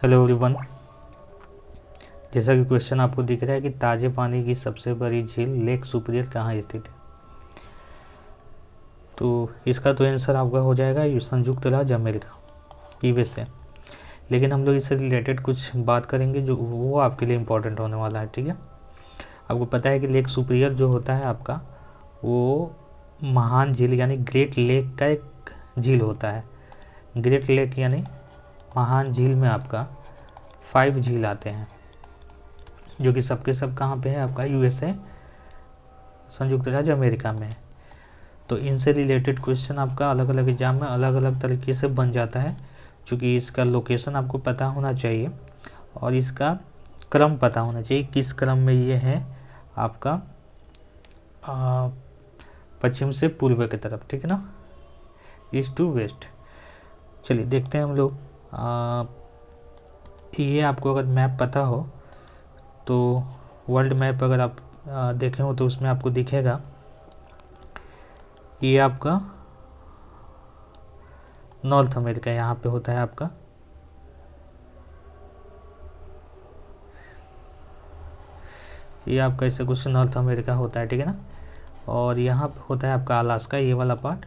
Hello everyone. जैसा कि question आपको दिख रहा है कि ताज़े पानी की सबसे बड़ी झील लेक सुपीरियर कहाँ स्थित है, तो इसका तो आंसर आपका हो जाएगा संयुक्त राज्य अमेरिका, यूएसए। लेकिन हम लोग इससे रिलेटेड कुछ बात करेंगे जो वो आपके लिए इम्पोर्टेंट होने वाला है। ठीक है, आपको पता है कि लेक सुपीरियर जो होता है आपका, वो महान झील यानी ग्रेट लेक का एक झील होता है। ग्रेट लेक यानी महान झील में आपका 5 झील आते हैं, जो कि सबके सब कहाँ पे है आपका, यूएसए, संयुक्त राज्य अमेरिका में है। तो इनसे रिलेटेड क्वेश्चन आपका अलग अलग एग्जाम में अलग अलग तरीके से बन जाता है, क्योंकि इसका लोकेशन आपको पता होना चाहिए और इसका क्रम पता होना चाहिए, किस क्रम में ये है आपका पश्चिम से पूर्व की तरफ। ठीक है ना, ईस्ट टू वेस्ट। चलिए देखते हैं हम लोग। ये आपको अगर मैप पता हो तो वर्ल्ड मैप अगर आप देखे हो तो उसमें आपको दिखेगा ये आपका नॉर्थ अमेरिका यहाँ पे होता है आपका। ये आपका ऐसे कुछ नॉर्थ अमेरिका होता है। ठीक है ना, और यहाँ पे होता है आपका अलास्का, ये वाला पार्ट,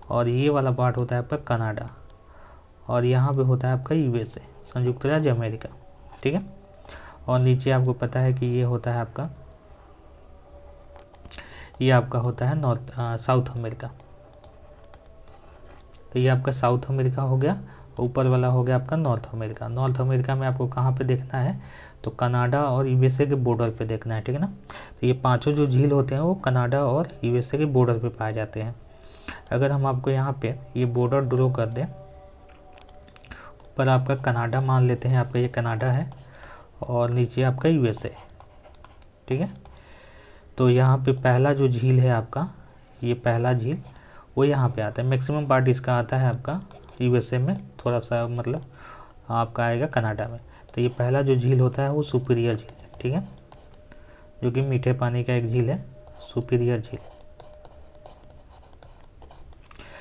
और ये वाला पार्ट होता है आपका कनाडा, और यहाँ पे होता है आपका यूएसए, संयुक्त राज्य अमेरिका। ठीक है, और नीचे आपको पता है कि ये होता है आपका, ये आपका होता है साउथ अमेरिका। तो ये आपका साउथ अमेरिका हो गया, ऊपर वाला हो गया आपका नॉर्थ अमेरिका। नॉर्थ अमेरिका में आपको कहाँ पे देखना है, तो कनाडा और यूएसए के बॉर्डर पे देखना है। ठीक है ना, तो ये पांचों जो झील होते हैं वो कनाडा और यूएसए के बॉर्डर पे पाए जाते हैं। अगर हम आपको यहाँ पे ये बॉर्डर ड्रॉ कर दें, ऊपर आपका कनाडा मान लेते हैं, आपका ये कनाडा है, और नीचे आपका यूएसए। ठीक है, तो यहाँ पे पहला जो झील है आपका, ये पहला झील वो यहाँ पे आता है। मैक्सिमम पार्ट इसका आता है आपका यूएसए में, थोड़ा सा मतलब आपका आएगा कनाडा में। तो ये पहला जो झील होता है वो सुपीरियर झील है। ठीक है, जो कि मीठे पानी का एक झील है, सुपीरियर झील।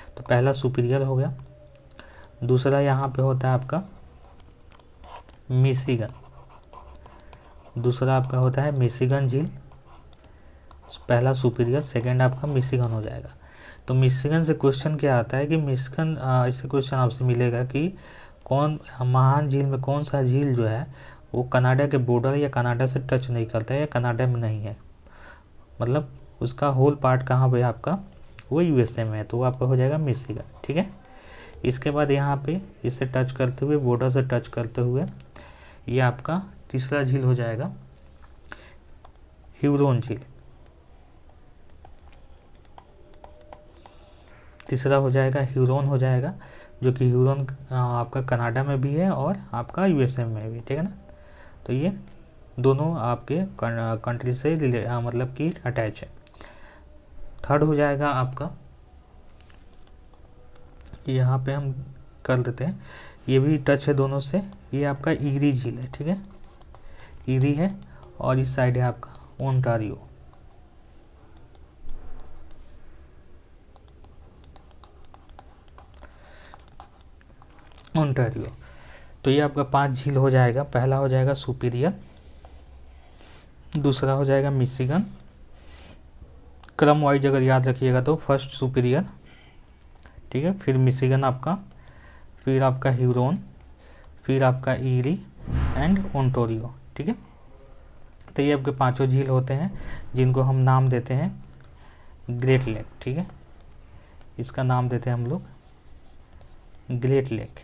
तो पहला सुपीरियर हो गया। दूसरा यहाँ पे होता है आपका मिशिगन। दूसरा आपका होता है मिशिगन झील। पहला सुपीरियर, सेकंड आपका मिशिगन हो जाएगा। तो मिशिगन से क्वेश्चन क्या आता है कि मिशिगन, इससे क्वेश्चन आपसे मिलेगा कि कौन महान झील में कौन सा झील जो है वो कनाडा के बॉर्डर या कनाडा से टच नहीं करता है या कनाडा में नहीं है, मतलब उसका होल पार्ट कहाँ पे आपका, वो यूएसए में है, तो वो आपका हो जाएगा मिशिगन। ठीक है, इसके बाद यहाँ पे इसे टच करते हुए, बॉर्डर से टच करते हुए, ये आपका तीसरा झील हो जाएगा ह्यूरोन झील। तीसरा हो जाएगा ह्यूरोन हो जाएगा, जो कि ह्यूरोन आपका कनाडा में भी है और आपका यूएसए में भी। ठीक है ना, तो ये दोनों आपके कंट्री से मतलब कि अटैच है। थर्ड हो जाएगा आपका, यहाँ पे हम कर देते हैं, ये भी टच है दोनों से, ये आपका ईरी झील है। ठीक है, ईरी है, और इस साइड है आपका ओंटारियो। ओंटारियो। तो ये आपका 5 झील हो जाएगा। पहला हो जाएगा सुपीरियर, दूसरा हो जाएगा मिशिगन, क्रम वाइज अगर याद रखिएगा तो फर्स्ट सुपीरियर, ठीक है, फिर मिशिगन आपका, फिर आपका ह्यूरोन, फिर आपका ईरी एंड ओंटारियो। ठीक है, तो ये आपके पांचों झील होते हैं जिनको हम नाम देते हैं ग्रेट लेक। ठीक है, इसका नाम देते हैं हम लोग ग्रेट लेक।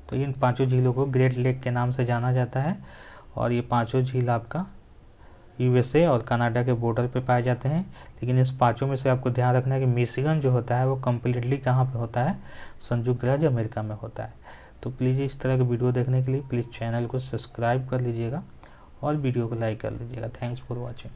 तो इन पांचों झीलों को ग्रेट लेक के नाम से जाना जाता है, और ये पांचों झील आपका यूएसए और कनाडा के बॉर्डर पे पाए जाते हैं। लेकिन इस पांचों में से आपको ध्यान रखना है कि मिशिगन जो होता है वो कम्प्लीटली कहाँ पे होता है, संयुक्त राज्य अमेरिका में होता है। तो प्लीज़ इस तरह के वीडियो देखने के लिए प्लीज़ चैनल को सब्सक्राइब कर लीजिएगा और वीडियो को लाइक कर लीजिएगा। Thanks for watching.